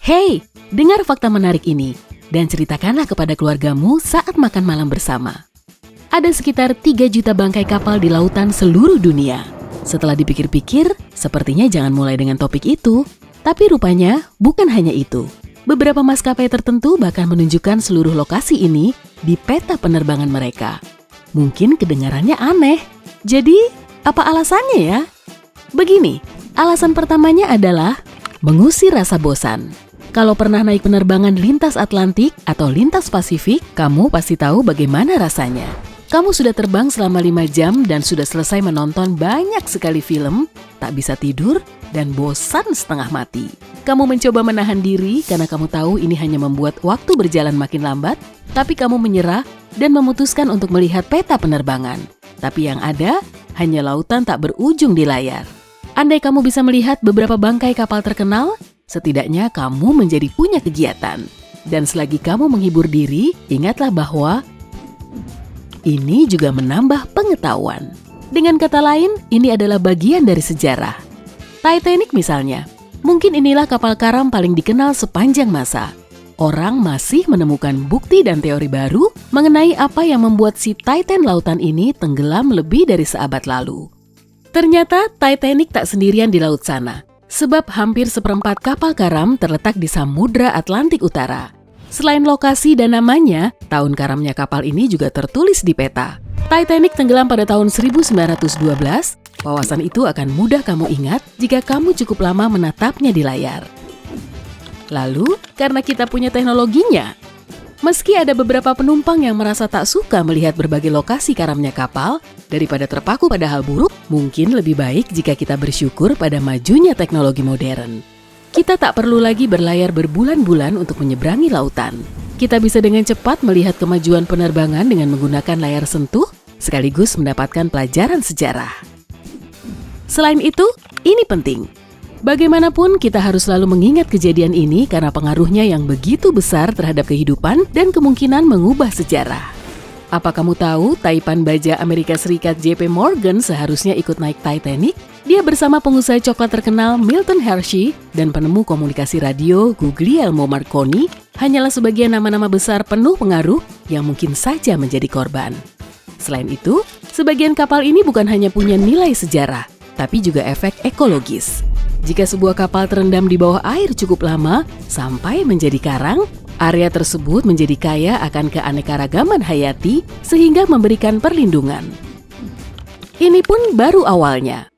Hey, dengar fakta menarik ini dan ceritakanlah kepada keluargamu saat makan malam bersama. Ada sekitar 3 juta bangkai kapal di lautan seluruh dunia. Setelah dipikir-pikir, sepertinya jangan mulai dengan topik itu. Tapi rupanya bukan hanya itu. Beberapa maskapai tertentu bahkan menunjukkan seluruh lokasi ini di peta penerbangan mereka. Mungkin kedengarannya aneh. Jadi, apa alasannya ya? Begini, alasan pertamanya adalah mengusir rasa bosan. Kalau pernah naik penerbangan lintas Atlantik atau lintas Pasifik, kamu pasti tahu bagaimana rasanya. Kamu sudah terbang selama 5 jam dan sudah selesai menonton banyak sekali film, tak bisa tidur, dan bosan setengah mati. Kamu mencoba menahan diri karena kamu tahu ini hanya membuat waktu berjalan makin lambat, tapi kamu menyerah dan memutuskan untuk melihat peta penerbangan. Tapi yang ada, hanya lautan tak berujung di layar. Andai kamu bisa melihat beberapa bangkai kapal terkenal, setidaknya kamu menjadi punya kegiatan. Dan selagi kamu menghibur diri, ingatlah bahwa ini juga menambah pengetahuan. Dengan kata lain, ini adalah bagian dari sejarah. Titanic misalnya, mungkin inilah kapal karam paling dikenal sepanjang masa. Orang masih menemukan bukti dan teori baru mengenai apa yang membuat si Titan lautan ini tenggelam lebih dari seabad lalu. Ternyata Titanic tak sendirian di laut sana, sebab hampir seperempat kapal karam terletak di Samudra Atlantik Utara. Selain lokasi dan namanya, tahun karamnya kapal ini juga tertulis di peta. Titanic tenggelam pada tahun 1912, wawasan itu akan mudah kamu ingat jika kamu cukup lama menatapnya di layar. Lalu, karena kita punya teknologinya, meski ada beberapa penumpang yang merasa tak suka melihat berbagai lokasi karamnya kapal, daripada terpaku pada hal buruk, mungkin lebih baik jika kita bersyukur pada majunya teknologi modern. Kita tak perlu lagi berlayar berbulan-bulan untuk menyeberangi lautan. Kita bisa dengan cepat melihat kemajuan penerbangan dengan menggunakan layar sentuh, sekaligus mendapatkan pelajaran sejarah. Selain itu, ini penting. Bagaimanapun, kita harus selalu mengingat kejadian ini karena pengaruhnya yang begitu besar terhadap kehidupan dan kemungkinan mengubah sejarah. Apa kamu tahu taipan baja Amerika Serikat JP Morgan seharusnya ikut naik Titanic? Dia bersama pengusaha coklat terkenal Milton Hershey dan penemu komunikasi radio Guglielmo Marconi hanyalah sebagian nama-nama besar penuh pengaruh yang mungkin saja menjadi korban. Selain itu, sebagian kapal ini bukan hanya punya nilai sejarah, tapi juga efek ekologis. Jika sebuah kapal terendam di bawah air cukup lama sampai menjadi karang, area tersebut menjadi kaya akan keanekaragaman hayati sehingga memberikan perlindungan. Ini pun baru awalnya.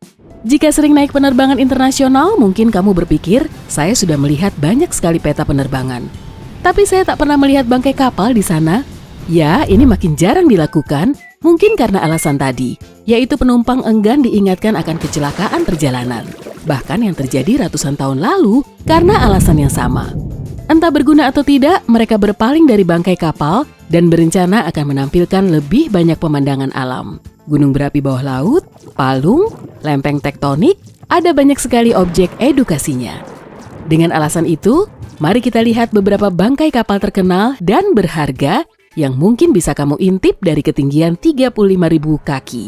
Jika sering naik penerbangan internasional, mungkin kamu berpikir, saya sudah melihat banyak sekali peta penerbangan. Tapi saya tak pernah melihat bangkai kapal di sana. Ya, ini makin jarang dilakukan, mungkin karena alasan tadi, yaitu penumpang enggan diingatkan akan kecelakaan perjalanan. Bahkan yang terjadi ratusan tahun lalu karena alasan yang sama. Entah berguna atau tidak, mereka berpaling dari bangkai kapal dan berencana akan menampilkan lebih banyak pemandangan alam. Gunung berapi bawah laut, palung, lempeng tektonik, ada banyak sekali objek edukasinya. Dengan alasan itu, mari kita lihat beberapa bangkai kapal terkenal dan berharga yang mungkin bisa kamu intip dari ketinggian 35.000 kaki.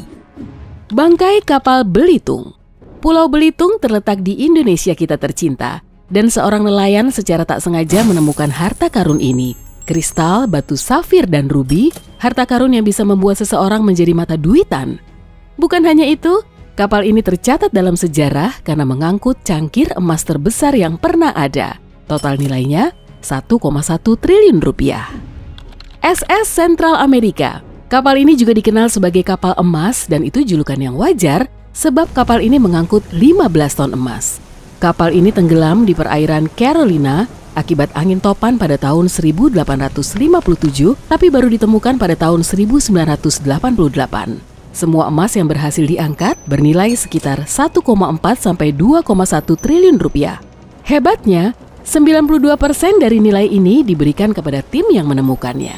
Bangkai kapal Belitung. Pulau Belitung terletak di Indonesia kita tercinta, dan seorang nelayan secara tak sengaja menemukan harta karun ini. Kristal, batu safir, dan rubi, harta karun yang bisa membuat seseorang menjadi mata duitan. Bukan hanya itu, kapal ini tercatat dalam sejarah karena mengangkut cangkir emas terbesar yang pernah ada. Total nilainya 1,1 triliun rupiah. SS Central America. Kapal ini juga dikenal sebagai kapal emas dan itu julukan yang wajar sebab kapal ini mengangkut 15 ton emas. Kapal ini tenggelam di perairan Carolina akibat angin topan pada tahun 1857, tapi baru ditemukan pada tahun 1988. Semua emas yang berhasil diangkat bernilai sekitar 1,4 sampai 2,1 triliun rupiah. Hebatnya, 92% dari nilai ini diberikan kepada tim yang menemukannya.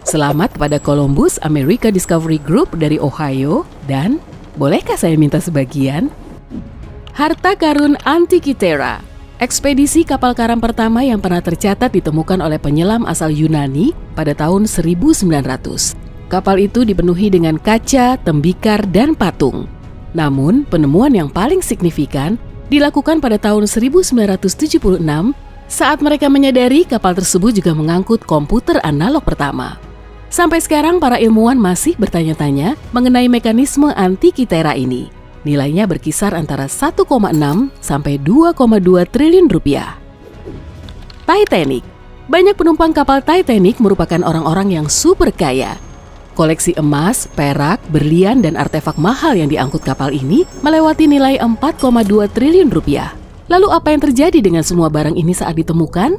Selamat kepada Columbus America Discovery Group dari Ohio dan bolehkah saya minta sebagian? Harta karun Antikythera. Ekspedisi kapal karam pertama yang pernah tercatat ditemukan oleh penyelam asal Yunani pada tahun 1900. Kapal itu dipenuhi dengan kaca, tembikar, dan patung. Namun, penemuan yang paling signifikan dilakukan pada tahun 1976 Saat mereka menyadari, kapal tersebut juga mengangkut komputer analog pertama. Sampai sekarang para ilmuwan masih bertanya-tanya mengenai mekanisme Antikythera ini. Nilainya berkisar antara 1,6 sampai 2,2 triliun rupiah. Titanic. Banyak penumpang kapal Titanic merupakan orang-orang yang super kaya. Koleksi emas, perak, berlian, dan artefak mahal yang diangkut kapal ini melewati nilai 4,2 triliun rupiah. Lalu apa yang terjadi dengan semua barang ini saat ditemukan?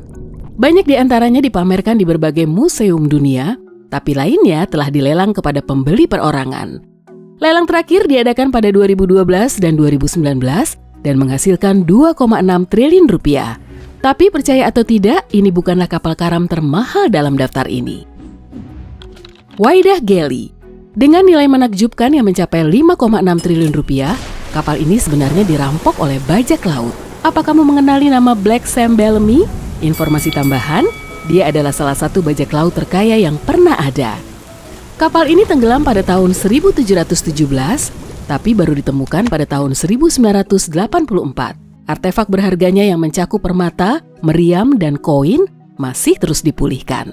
Banyak di antaranya dipamerkan di berbagai museum dunia, tapi lainnya telah dilelang kepada pembeli perorangan. Lelang terakhir diadakan pada 2012 dan 2019 dan menghasilkan 2,6 triliun rupiah. Tapi percaya atau tidak, ini bukanlah kapal karam termahal dalam daftar ini. Waidah Galley. Dengan nilai menakjubkan yang mencapai 5,6 triliun rupiah, kapal ini sebenarnya dirampok oleh bajak laut. Apa kamu mengenali nama Black Sam Bellamy? Informasi tambahan, dia adalah salah satu bajak laut terkaya yang pernah ada. Kapal ini tenggelam pada tahun 1717, tapi baru ditemukan pada tahun 1984. Artefak berharganya yang mencakup permata, meriam, dan koin masih terus dipulihkan.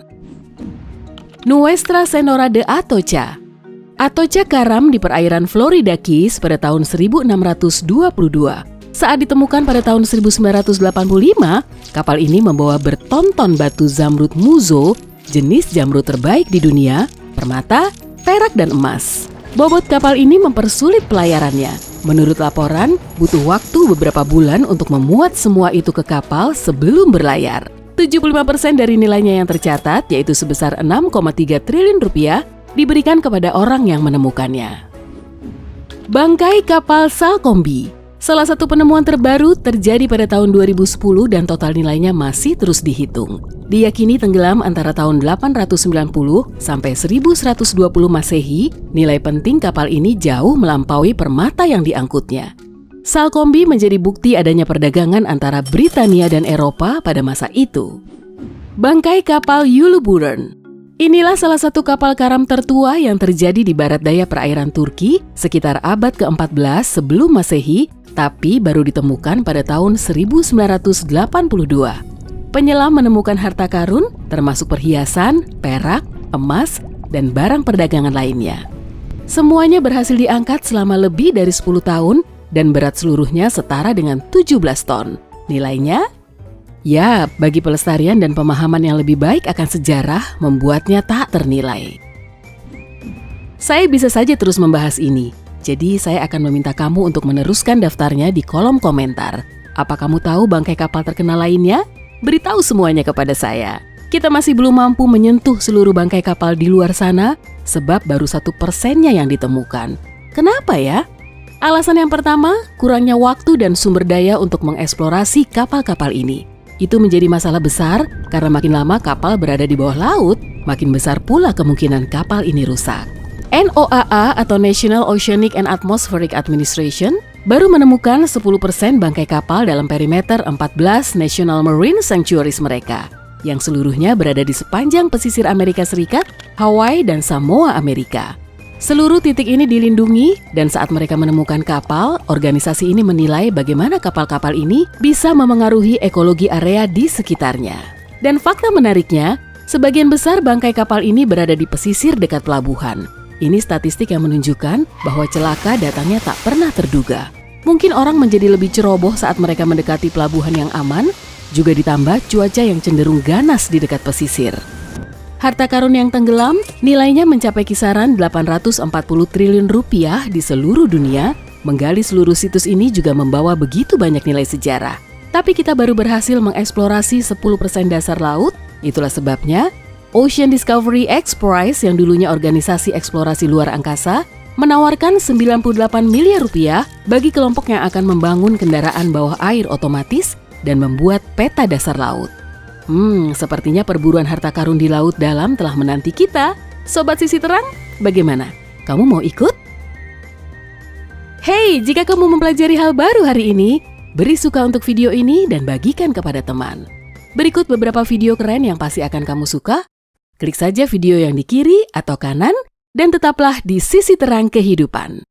Nuestra Senora de Atocha. Atocha karam di perairan Florida Keys pada tahun 1622. Saat ditemukan pada tahun 1985, kapal ini membawa bertonton batu zamrud muzo, jenis zamrud terbaik di dunia, permata, perak, dan emas. Bobot kapal ini mempersulit pelayarannya. Menurut laporan, butuh waktu beberapa bulan untuk memuat semua itu ke kapal sebelum berlayar. 75% dari nilainya yang tercatat, yaitu sebesar 6,3 triliun rupiah, diberikan kepada orang yang menemukannya. Bangkai kapal Salcombe. Salah satu penemuan terbaru terjadi pada tahun 2010 dan total nilainya masih terus dihitung. Diyakini tenggelam antara tahun 890 sampai 1120 Masehi, nilai penting kapal ini jauh melampaui permata yang diangkutnya. Salcombe menjadi bukti adanya perdagangan antara Britania dan Eropa pada masa itu. Bangkai kapal Uluburun. Inilah salah satu kapal karam tertua yang terjadi di barat daya perairan Turki sekitar abad ke-14 sebelum Masehi, tapi baru ditemukan pada tahun 1982. Penyelam menemukan harta karun, termasuk perhiasan, perak, emas, dan barang perdagangan lainnya. Semuanya berhasil diangkat selama lebih dari 10 tahun dan berat seluruhnya setara dengan 17 ton. Nilainya? Ya, bagi pelestarian dan pemahaman yang lebih baik akan sejarah membuatnya tak ternilai. Saya bisa saja terus membahas ini, jadi saya akan meminta kamu untuk meneruskan daftarnya di kolom komentar. Apa kamu tahu bangkai kapal terkenal lainnya? Beritahu semuanya kepada saya. Kita masih belum mampu menyentuh seluruh bangkai kapal di luar sana, sebab baru 1%-nya yang ditemukan. Kenapa ya? Alasan yang pertama, kurangnya waktu dan sumber daya untuk mengeksplorasi kapal-kapal ini. Itu menjadi masalah besar karena makin lama kapal berada di bawah laut, makin besar pula kemungkinan kapal ini rusak. NOAA atau National Oceanic and Atmospheric Administration baru menemukan 10% bangkai kapal dalam perimeter 14 National Marine Sanctuaries mereka, yang seluruhnya berada di sepanjang pesisir Amerika Serikat, Hawaii, dan Samoa Amerika. Seluruh titik ini dilindungi, dan saat mereka menemukan kapal, organisasi ini menilai bagaimana kapal-kapal ini bisa memengaruhi ekologi area di sekitarnya. Dan fakta menariknya, sebagian besar bangkai kapal ini berada di pesisir dekat pelabuhan. Ini statistik yang menunjukkan bahwa celaka datangnya tak pernah terduga. Mungkin orang menjadi lebih ceroboh saat mereka mendekati pelabuhan yang aman, juga ditambah cuaca yang cenderung ganas di dekat pesisir. Harta karun yang tenggelam nilainya mencapai kisaran 840 triliun rupiah di seluruh dunia. Menggali seluruh situs ini juga membawa begitu banyak nilai sejarah. Tapi kita baru berhasil mengeksplorasi 10% dasar laut. Itulah sebabnya Ocean Discovery X Prize yang dulunya organisasi eksplorasi luar angkasa menawarkan 98 miliar rupiah bagi kelompok yang akan membangun kendaraan bawah air otomatis dan membuat peta dasar laut. Sepertinya perburuan harta karun di laut dalam telah menanti kita. Sobat Sisi Terang, bagaimana? Kamu mau ikut? Hey, jika kamu mempelajari hal baru hari ini, beri suka untuk video ini dan bagikan kepada teman. Berikut beberapa video keren yang pasti akan kamu suka. Klik saja video yang di kiri atau kanan dan tetaplah di Sisi Terang Kehidupan.